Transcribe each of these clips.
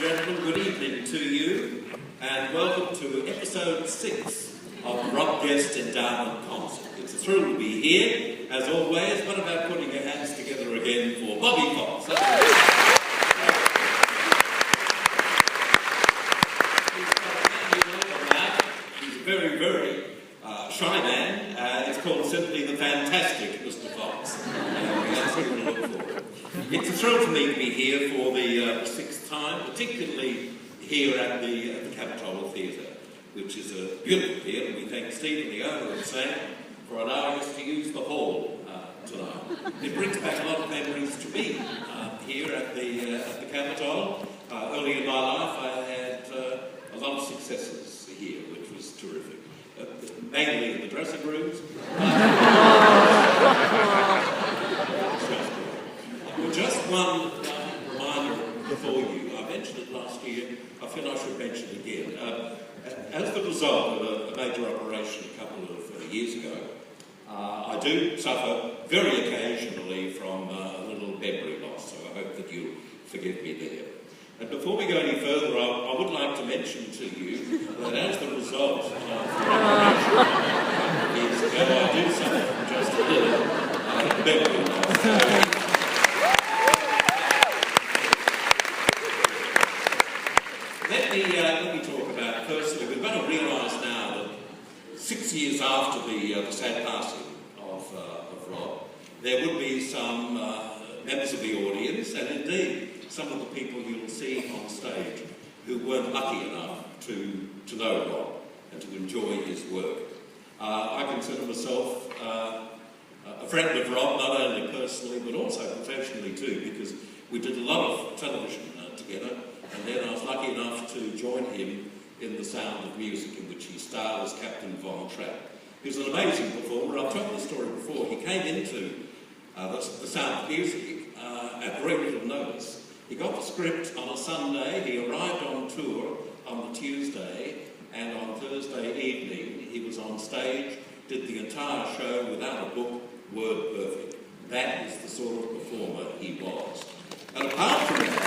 gentlemen, good evening to you, and welcome to episode 6 of Rob Guest Endowment Concert. It's a thrill to be here. As always, what about putting your hands together again for Bobby Fox? He's a very, very shy man. It's called simply the fantastic Mr. Fox. It's a thrill for me to be here for the 6th time, particularly here at the Capitol Theatre, which is a beautiful theatre. We thank Stephen, the owner of SAM, for allowing us to use the hall tonight. It brings back a lot of memories to me here at the Capitol. Early in my life, I had a lot of successes here, which was terrific. Mainly in the dressing rooms. Just one reminder before you. I mentioned it last year. I feel I should mention it again. As the result of a major operation a couple of years ago, I do suffer very occasionally from a little memory loss, so I hope that you'll forgive me there. And before we go any further, I would like to mention to you that as the result of the operation years ago, I do suffer from just a little memory loss. Let me talk about it personally. We've got to realise now that 6 years after the sad passing of Rob, there would be some members of the audience, and indeed some of the people you'll see on stage who weren't lucky enough to know Rob and to enjoy his work. I consider myself a friend of Rob, not only personally but also professionally too, because we did a lot of television together. And then I was lucky enough to join him in The Sound of Music, in which he starred as Captain Von Trapp. He was an amazing performer. I've told the story before. He came into the Sound of Music at very little notice. He got the script on a Sunday. He arrived on tour on the Tuesday, and on Thursday evening he was on stage, did the entire show without a book, word perfect. That is the sort of performer he was. And apart from that,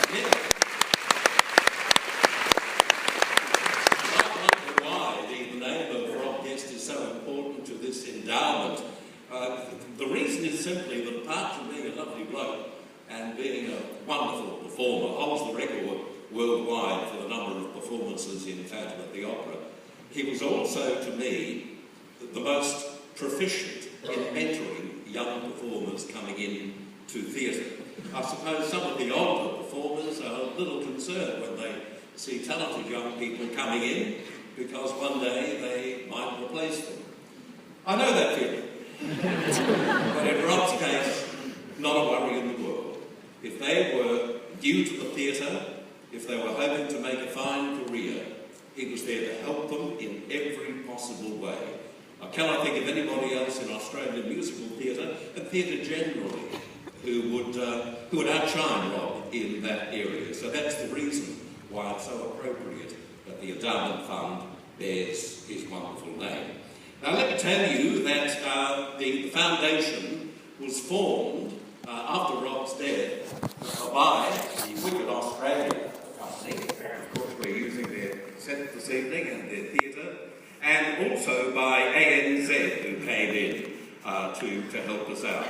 this endowment. The reason is simply that apart from being a lovely bloke and being a wonderful performer, holds the record worldwide for the number of performances in Phantom at the Opera, he was also, to me, the most proficient in mentoring young performers coming in to theatre. I suppose some of the older performers are a little concerned when they see talented young people coming in, because one day they might replace them. I know that feeling. But in Rob's case, not a worry in the world. If they were new to the theatre, if they were hoping to make a fine career, he was there to help them in every possible way. I cannot think of anybody else in Australian musical theatre, and theatre generally, who would outshine Rob in that area. So that's the reason why it's so appropriate that the Endowment Fund bears his wonderful name. Now let me tell you that the foundation was formed after Rob's death by the Wicked Australia Company. Of course we're using their set this evening and their theatre, and also by ANZ, who came in to help us out.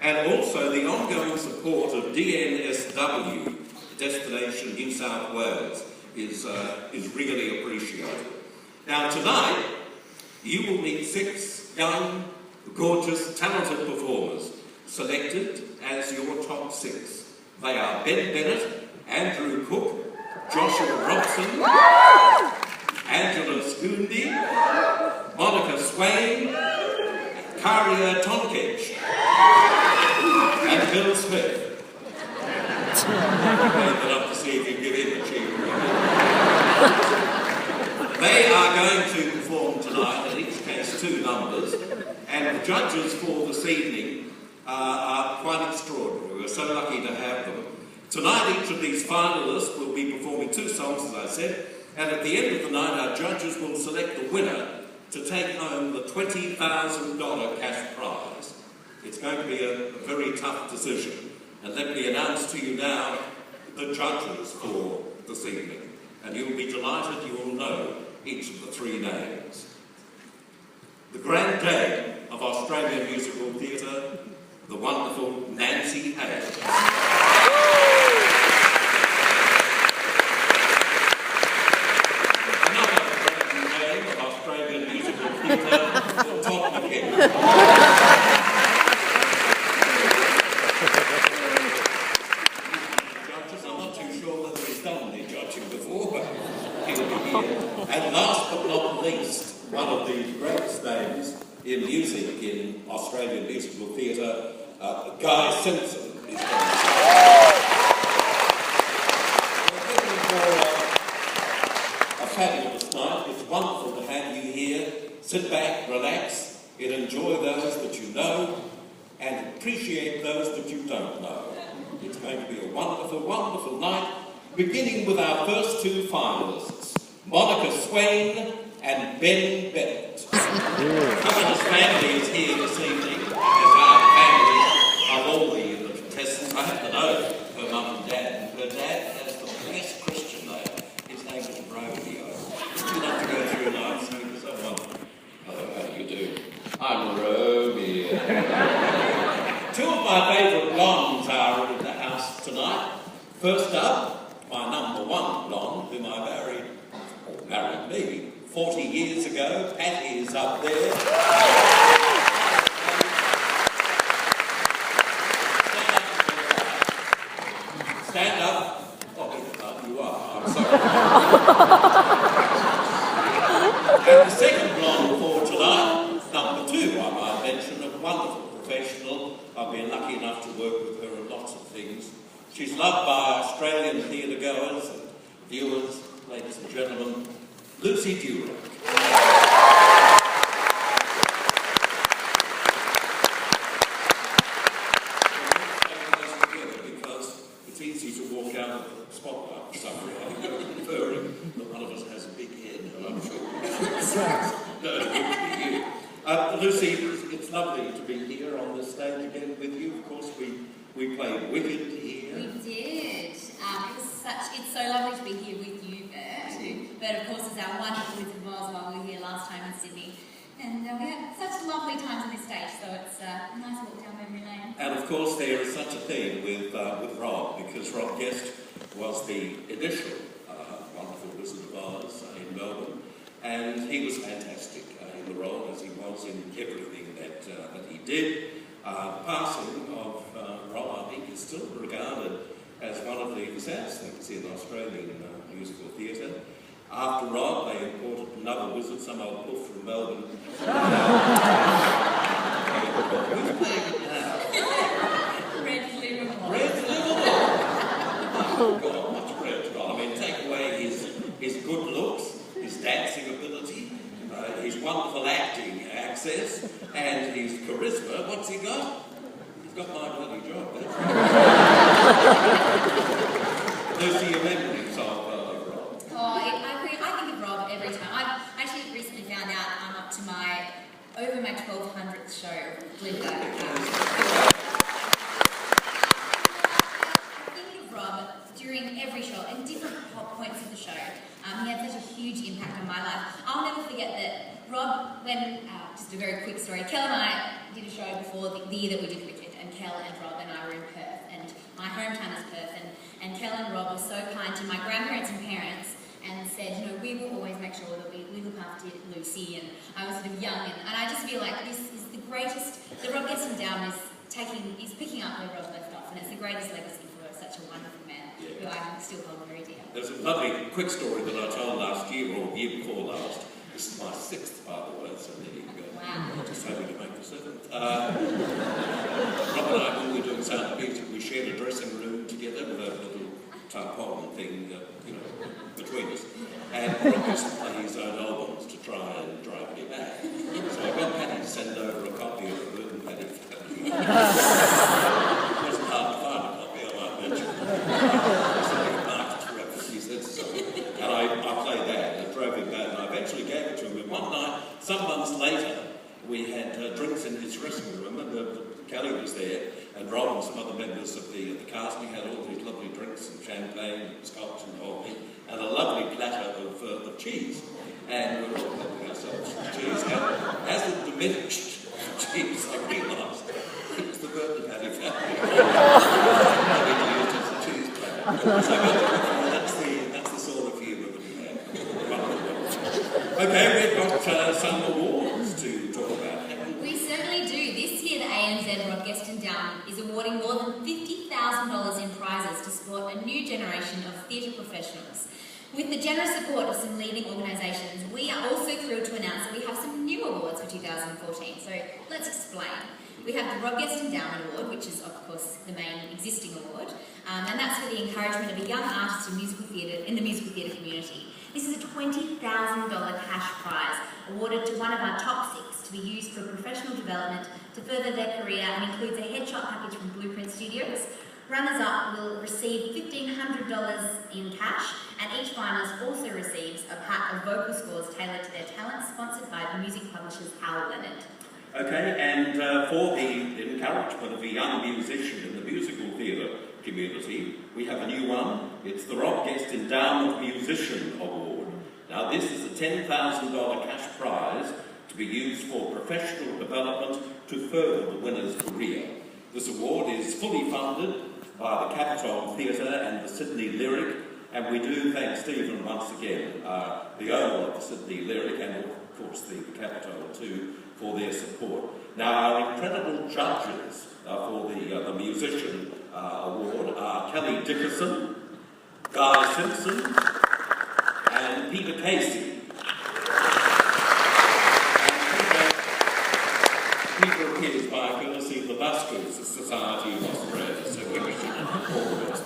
And also the ongoing support of DNSW, Destination New South Wales, is really appreciated. Now tonight, you will meet 6 young, gorgeous, talented performers selected as your top 6. They are Ben Bennett, Andrew Cook, Joshua Robson, Angela Scoondi, Monica Swain, Karia Tonkich, and Bill Smith. I'll open up to see if you give him a cheer. They are going to perform tonight, in each case 2 numbers, and the judges for this evening are quite extraordinary. We're so lucky to have them. Tonight each of these finalists will be performing 2 songs, as I said, and at the end of the night our judges will select the winner to take home the $20,000 cash prize. It's going to be a very tough decision, and let me announce to you now the judges for this evening, and you'll be delighted you will know each of the three names. The Grand Dame of Australian Musical Theatre, the wonderful Nancy Hayes. Another Grand Dame of Australian Musical Theatre, Tom McKenna. And last but not least, one of the greatest names in music in Australian musical theatre, Guy Simpson is going to a fabulous night. It's wonderful to have you here. Sit back, relax, and enjoy those that you know, and appreciate those that you don't know. It's going to be a wonderful, wonderful night, beginning with our first two finalists, Monica Swain and Ben Bert. His family is here this evening, as our family of all the contestants. I have to know her mum and dad. Her dad has the best Christian name. His name is Romeo. Would you like to go through life saying to someone, "Oh, how do you do? I'm Romeo." Two of my favourite blondes are in the house tonight. First up, my number one blonde, whom I married me 40 years ago. Patty is up there. Stand up. Oh, you are. I'm sorry. And the second blonde for tonight, number two, I might mention, a wonderful professional. I've been lucky enough to work with her on lots of things. She's loved by Australian theatre goers and viewers, ladies and gentlemen, Lucy Durack. Because it's easy to walk out of the spotlight somewhere. Inferring that one of us has a big head, and I'm sure. No, it wouldn't be you. Lucy, it's lovely to be here on the stage again with you. Of course, we played Wicked here. We did. It's so lovely to be here with you, Bert. Bert, of course, is our wonderful Wizard of Oz while we were here last time in Sydney. And we had such lovely times on this stage, so it's a nice walk down memory lane. And of course, there is such a thing with Rob, because Rob Guest was the initial wonderful Wizard of Oz in Melbourne, and he was fantastic in the role, as he was in everything that he did. Passing of Rob, I think, is still regarded as one of the saddest things in Australian musical theatre. After Rob, they imported another wizard, some old puff from Melbourne. Who's playing it now? Red Livermore. Red Livermore! Oh, God, what's Red got? I mean, take away his good looks, his dancing ability, his wonderful acting access, and his charisma. What's he got? He's got my bloody job, that's right. Lucy, your memories of Rob? I think of Rob every time. I've actually recently found out I'm up to over my 1200th show, Linda. I think of Rob during every show, in different points of the show. He had such a huge impact on my life. I'll never forget that Rob, just a very quick story, Kel and I did a show before the year that we did Wicked, and Kel and Rob and I were in Perth, and my hometown is Perth, and Kel and Rob were so kind to my grandparents and parents and said, we will always make sure that we look after Lucy, and I was sort of young, and I just feel like this is the greatest, the Rob Guest Endowment is picking up where Rob left off, and it's the greatest legacy for such a wonderful man, who I still hold very dear. There's a lovely quick story that I told last year, or the year before last. This is my 6th, by the way, so there you go. Wow. Just hoping to make the 7th. Rob and I, when we were doing Sound of Music, we shared a dressing room together with a little tarpaulin thing, between us. And Rob used to play his own albums to try and drive me back. So I got Patty to send over a copy of it, and Patty it wasn't hard to find a copy, I might mention. And I played that, and I drove him back, and I eventually gave it to him. And one night, some months later, we had drinks in his dressing room, and Kelly was there, and and Rob and some other members of the casting had all these lovely drinks and champagne and scotch and the whole thing, and a lovely platter of cheese. And we were all helping ourselves to cheese. And as it diminished cheese, I realised it was the Bert and Paddy family. I used as a cheese platter. So that's the sort of humour that we have. Okay, we've got some awards to talk about. We certainly do. This year, the ANZ Rob Guest Endowment is awarding more than $50,000 in prizes to support a new generation of theatre professionals. With the generous support of some leading organisations, we are also thrilled to announce that we have some new awards for 2014. So let's explain. We have the Rob Guest Endowment Award, which is, of course, the main existing award, and that's for the encouragement of a young artist in the musical theatre community. This is a $20,000 cash prize awarded to one of our top 6 to be used for professional development to further their career, and includes a headshot package from Blueprint Studios. Runners-up will receive $1,500 in cash, and each finalist also receives a pack of vocal scores tailored to their talents, sponsored by the music publishers Howell Leonard. Okay, and for the encouragement of a young musician in the musical theatre community, we have a new one. It's the Rob Guest Endowment Musician Award. Now, this is a $10,000 cash prize to be used for professional development to further the winner's career. This award is fully funded by the Capitol Theatre and the Sydney Lyric, and we do thank Stephen once again, the owner of the Sydney Lyric, and of course the Capitol too, for their support. Now, our incredible judges for the Musician Award are Kelly Dickerson, Guy Simpson, and Peter Casey. Peter appears by courtesy of the Buskers Society of Australia, so we wish you all the best.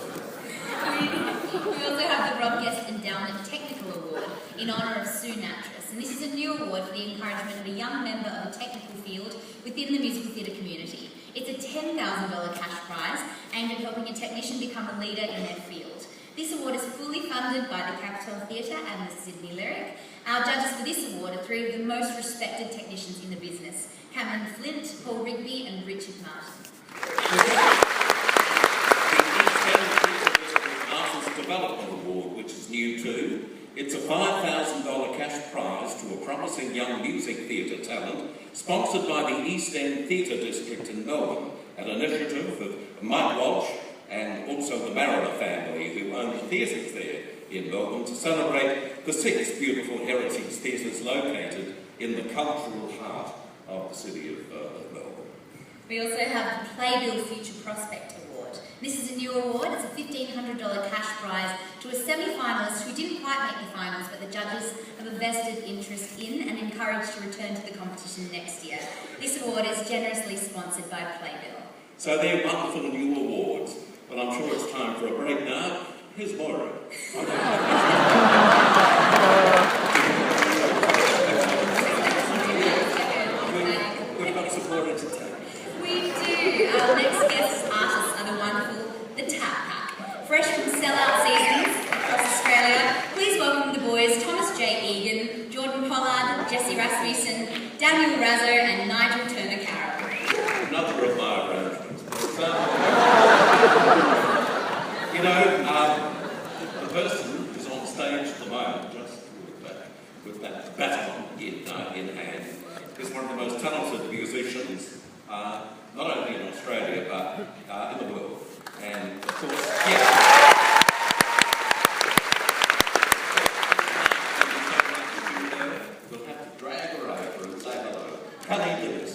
We also have the Rob Guest Endowment Technical Award in honour of Sue Natras, and this is a new award for the encouragement of a young member of a technical field within the musical theatre community. It's a $10,000 cash prize aimed at helping a technician become a leader in their field. This award is fully funded by the Capitol Theatre and the Sydney Lyric. Our judges for this award are 3 of the most respected technicians in the business: Cameron Flint, Paul Rigby and Richard Martin. The Artist Development Award, which is new too. It's a $5,000 cash prize to a promising young music theatre talent, sponsored by the East End Theatre District in Melbourne, an initiative of Mike Walsh and also the Mariner family, who own the theatres there in Melbourne, to celebrate the 6 beautiful heritage theatres located in the cultural heart of the city of Melbourne. We also have the Playbill Future Prospect Award. This is a new award. It's a $1,500 cash prize to a semi-finalist who didn't quite make the finals, but the judges have a vested interest in and encouraged to return to the competition next year. This award is generously sponsored by Playbill. So they're wonderful new awards, but I'm sure it's time for a break now. Here's Moira. We've got support entertainment. We do. Our next guest artists are the wonderful The Tap Pack. Fresh from sellout seasons across Australia, please welcome the boys Thomas J. Egan, Jordan Pollard, Jesse Rasmussen, Daniel Razzo and Nigel Turner Carroll. Another of my arrangements. The person who's on stage at the moment, just with that baton in hand, is one of the most talented musicians, not only in Australia, but in the world. And, of course, we'll have to drag her over and say hello. Kelly Lewis.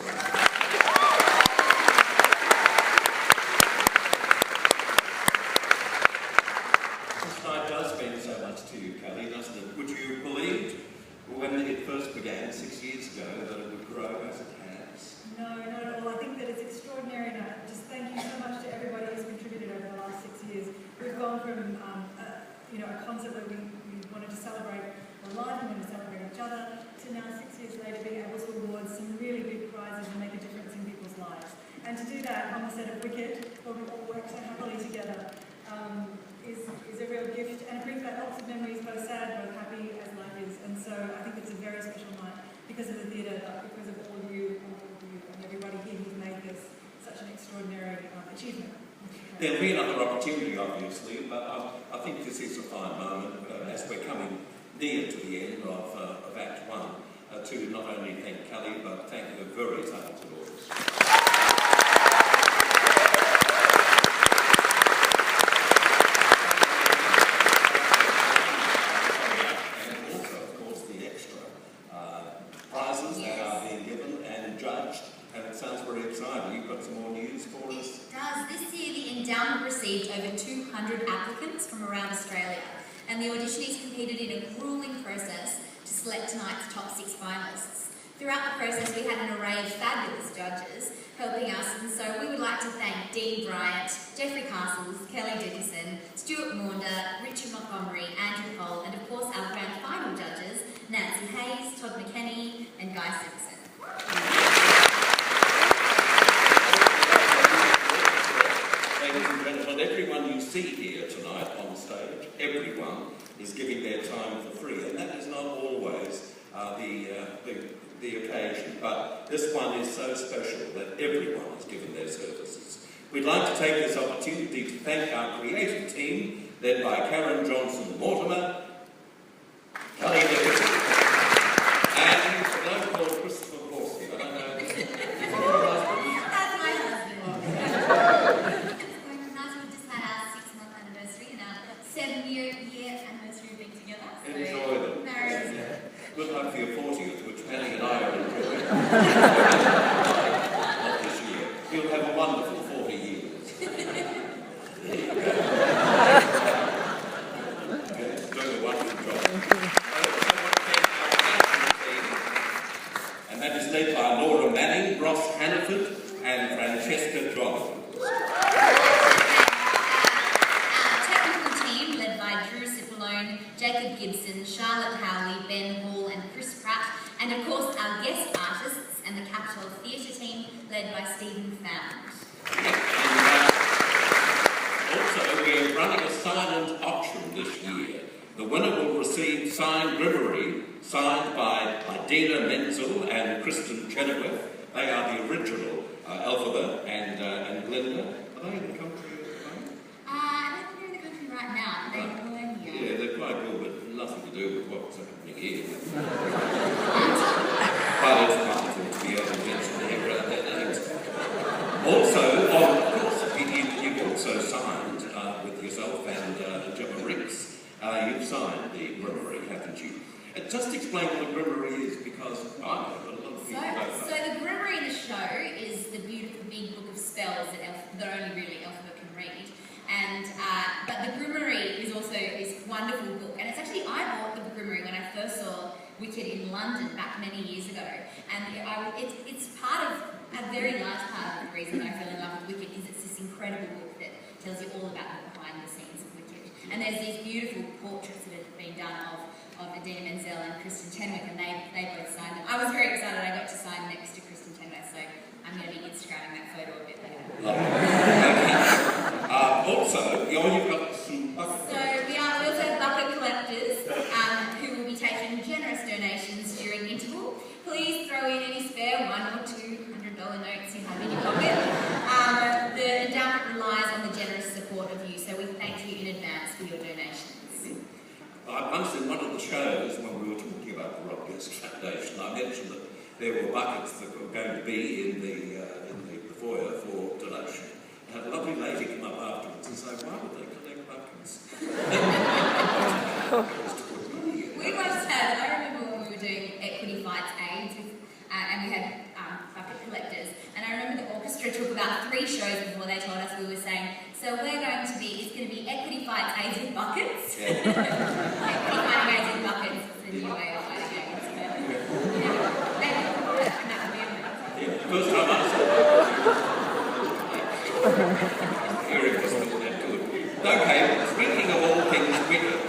This night does mean so much to you, Kelly, doesn't it? Would you have believed when it first began 6 years ago that it would grow as it has? No, not at all. I think that it's extraordinary, and I just thank you so much to everybody who's contributed over the last 6 years. We've gone from a concert where we wanted to celebrate our life and wanted to celebrate each other, to now 6 years later being able to award some really big prizes and make a difference in people's lives. And to do that on the set of Wicked, where we all work so happily together, is a real gift and brings back lots of memories, both sad, both happy, as life is. And so I think it's a very special night because of the theatre, but because of all of you and everybody here who's made this such an extraordinary achievement. There'll be another opportunity, obviously, but I think this is a fine moment as we're coming near to the end of Act 1 to not only thank Kelly, but thank her very talented audience. And also, of course, the extra prizes that are being given and judged. And it sounds very exciting. You've got some more news for us? It does. This year, the Endowment received over 200 applicants from around Australia, and the auditionees competed in a gruelling process to select tonight's top 6 finalists. Throughout the process, we had an array of fabulous judges helping us, and so we would like to thank Dean Bryant, Jeffrey Castles, Kelly Dickerson, Stuart Maunder, Richard Montgomery, Andrew Cole, and of course our grand final judges, Nancy Hayes, Todd McKenney, and Guy Simpson. Ladies and gentlemen, everyone you see here tonight on stage, everyone is giving their time for free, and that is not always the occasion, but this one is so special that everyone is giving their services. We'd like to take this opportunity to thank our creative team, led by Karen Johnson-Mortimer, Kelly Dickerson, and a bloke called Christopher Horsey. I don't know. Is it your husband? That's my husband. It's nice. We just had our 6-month anniversary and our 7-year anniversary of being together. So Enjoy them. marriage. Good luck for your 40th, which Annie and I are enjoying. Not this year. You'll have a wonderful 40 years. There you go. Okay, doing a wonderful job. And that is led by Laura Manning, Ross Hannaford, and Francesca Johnson. Our technical team, led by Drew Cipollone, Jacob Gibson, Charlotte Howley, Ben Hall, and Chris Pratt, and of course our guest artists and the Capitol Theatre team, led by Stephen Found. Also, we're running a silent auction this year. The winner will receive signed livery signed by Dina Menzel and Kristen Chenoweth. They are the original Elphaba and Glinda. Are they in the country at the moment? I don't think they're in the country right now. They were here. Yeah, they're quite good, but nothing to do with what's happening here. But it's wonderful to be able to mention their names. Also, of course, you've also signed with yourself and Gemma Ricks. You've signed the Grimmery, haven't you? Just explain what the Grimmery is, because I know, but a lot of people don't know. So the Grimmery in the show is the beautiful big book of spells that only really Elphaba can read. And but the Grimmery is also this wonderful book, and it's actually I bought the Grimmery when I first saw Wicked in London back many years ago, and it's part of a very large part of the reason I fell in love with Wicked is it's this incredible book that tells you all about the behind the scenes of Wicked, and there's these beautiful portraits that have been done of Dina Menzel and Kristen Chenoweth, and they both signed them. I was very excited I got to sign next to Kristen Chenoweth, so I'm going to be Instagramming that photo a bit later. Also, you've got some bucket. So we also have bucket collectors who will be taking generous donations during interval. Please throw in any spare $1 or $200 notes you have in your pocket. The endowment relies on the generous support of you, so we thank you in advance for your donations. Once in one of the shows, when we were talking about the Rob Guest Foundation, I mentioned that there were buckets that were going to be in the foyer for donation. I had a lovely lady come up afterwards and say, why would they collect buckets? We once had, I remember when we were doing Equity Fights AIDS, and we had bucket collectors, and I remember the orchestra took about 3 shows before they told us we were saying, so it's going to be Equity Fights AIDS with buckets. Yeah. Equity Fighting AIDS with buckets is the new way of fighting AIDS. First time I saw that. Okay, speaking of all things Wicked,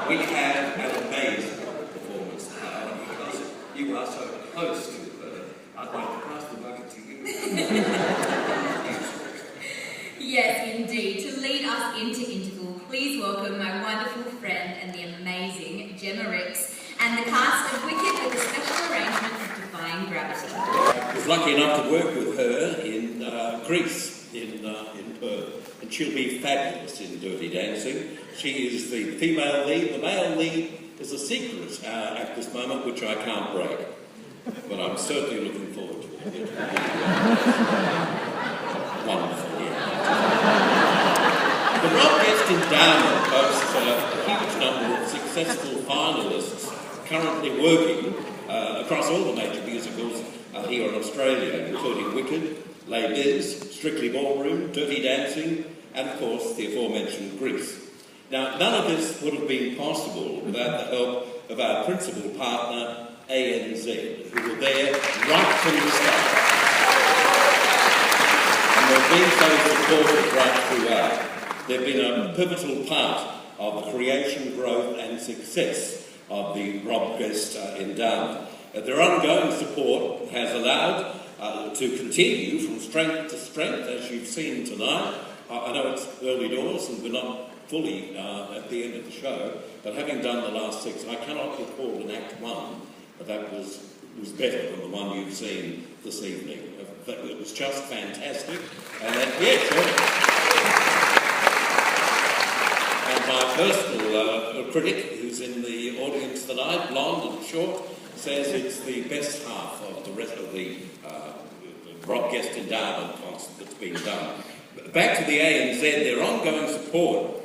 we have an amazing performance because you are so close to her. I'd like to pass the bucket to you. Yes, indeed. To lead us into interval, please welcome my wonderful friend and the amazing Gemma Ricks and the cast of Wicked with a special arrangement of Defying Gravity. I was lucky enough to work with her in Greece. in Perth, and she'll be fabulous in Dirty Dancing. She is the female lead. The male lead is a secret at this moment, which I can't break, but I'm certainly looking forward to it. Wonderful, yeah. The Rob Guest Endowment boasts a huge number of successful finalists currently working across all the major musicals here in Australia, including Wicked, Les Mis, Strictly Ballroom, Dirty Dancing, and of course the aforementioned Grease. Now, none of this would have been possible without the help of our principal partner, ANZ, who were there right from the start. And they've been so supportive right throughout. They've been a pivotal part of the creation, growth and success of the Rob Guest Endowment. Their ongoing support has allowed to continue from strength to strength, as you've seen tonight. I know it's early doors and we're not fully at the end of the show, but having done the last 6, I cannot recall an Act 1 that was better than the one you've seen this evening. It was just fantastic. And and my personal critic, who's in the audience tonight, blonde and short, says it's the best half of the rest of the Rob Guest Endowment concert that's been done. Back to the ANZ, their ongoing support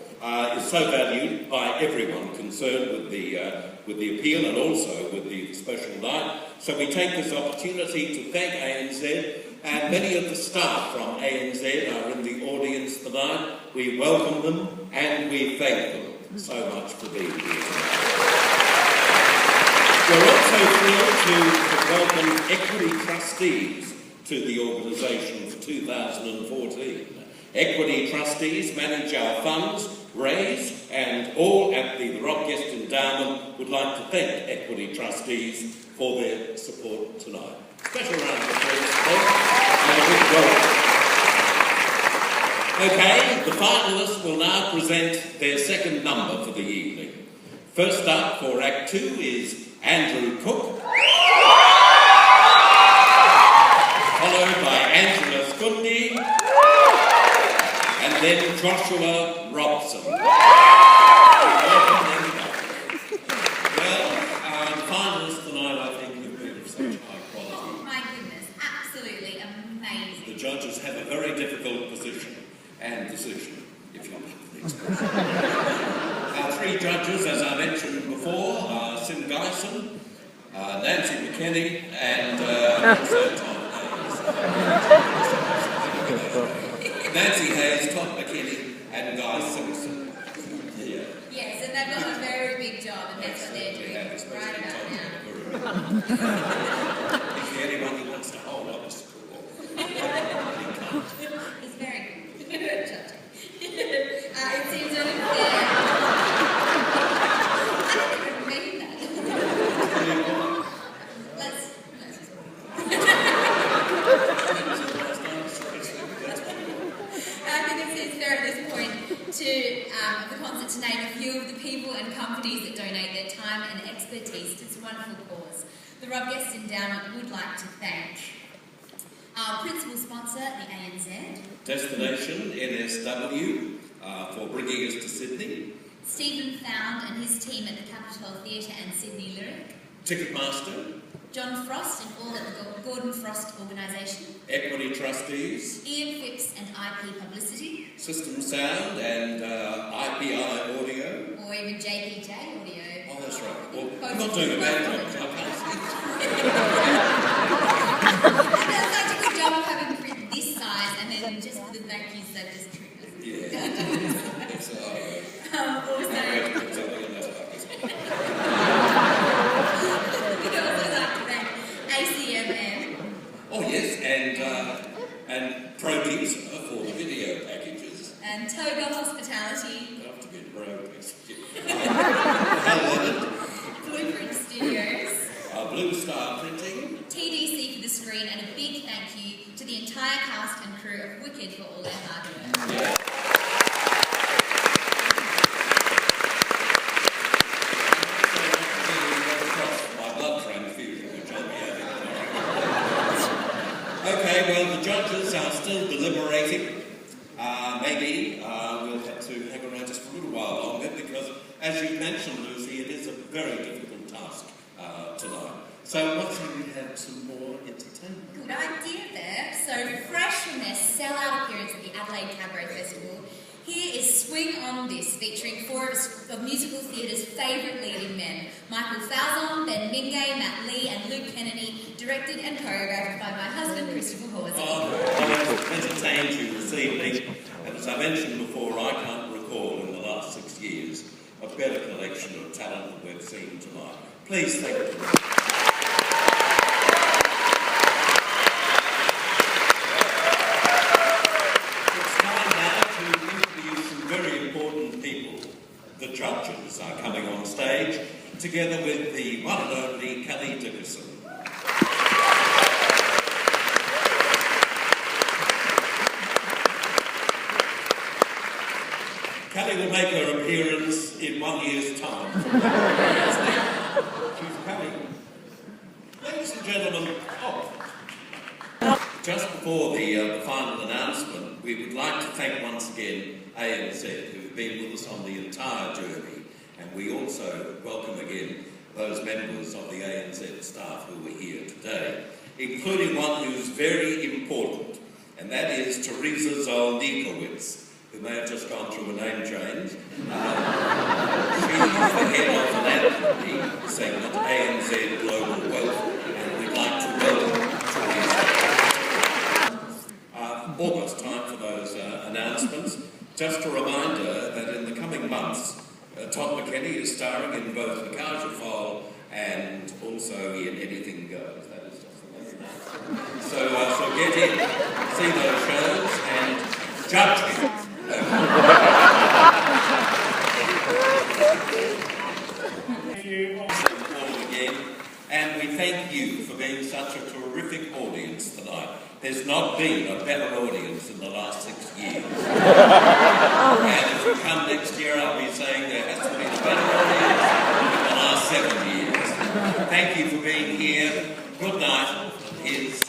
is so valued by everyone concerned with the appeal and also with the special night. So we take this opportunity to thank ANZ, and many of the staff from ANZ are in the audience tonight. We welcome them and we thank them so much for being here tonight. We're also thrilled to welcome Equity Trustees to the organisation for 2014. Equity Trustees manage our funds raised, and all at the Rob Guest Endowment would like to thank Equity Trustees for their support tonight. Special round of applause and a big welcome. Okay, the finalists will now present their second number for the evening. First up for Act 2 is Andrew Cook, followed by Angela Skundi, and then Joshua Robson. Well, the finalists tonight, I think, have been of such high quality. Oh my goodness, absolutely amazing. The judges have a very difficult position and decision, if you like the expression. Our 3 judges, as I mentioned before, are Sim Geisen, Nancy McKinney, and also Tom Hayes. Nancy Hayes, Tom McKinney, and Guy Simpson. Yeah. Yes, and they've got a very big job, and that's what they're doing right about now. Is there anyone who wants to hold up this score? It's very good. It seems unfair. I didn't even mean that. Let's I think it seems fair at this point of the concert to name a few of the people and companies that donate their time and expertise to this wonderful cause. The Rob Guest Endowment would like to thank our principal sponsor, the ANZ. Destination NSW for bringing us to Sydney. Stephen Found and his team at the Capitol Theatre and Sydney Lyric. Ticketmaster. John Frost and all at the Gordon Frost Organisation. Equity Trustees. Ian Phipps and IP Publicity. System Sound and IPI Audio. Or even JPJ Audio. Oh, that's right. Well, I'm not doing a bad job because I can't see it. That's such a good job of having print this size and then just the thank yous that just tricked us. Yeah. Also, we'd also like to thank ACMM. Oh yes, and producer for the video packages. And Toga Hospitality. I have to get broke. Blueprint Studios. as you mentioned, Lucy, it is a very difficult task tonight. So what's we have some more entertainment? Good idea there. So fresh from their sellout appearance at the Adelaide Cabaret Festival, here is Swing On This, featuring four of musical theatre's favourite leading men, Michael Falzon, Ben Mingay, Matt Lee and Luke Kennedy, directed and choreographed by my husband, Christopher Hawes. I've entertained you this evening, and as I mentioned before, I can't recall in the last 6 years a better collection of talent that we've seen tonight. Please thank you. The judges are coming on stage, together with the one and only Kelly Dickerson. Kelly will make her appearance in 1 year's time. She's coming. Ladies and gentlemen, just before the final announcement, we would like to thank once again ANZ, who've been with us on the entire journey, and we also welcome again those members of the ANZ staff who are here today, including one who's very important, and that is Teresa Zolnikowicz, who may have just gone through a name change. She's the head of philanthropy segment, ANZ Global Wealth, and we'd like to welcome Teresa. Almost time for those announcements. Just a reminder that in the coming months, Todd McKenny is starring in both The Casual and also in Anything Goes. That is just the name. So get in, see those shows, and judge him. Thank you all again, and we thank you for being such a terrific audience tonight. There's not been a better audience in the last 6 years. And if you come next year, I'll be saying there has to be a better audience in the last 7 years. Thank you for being here. Good night. Here's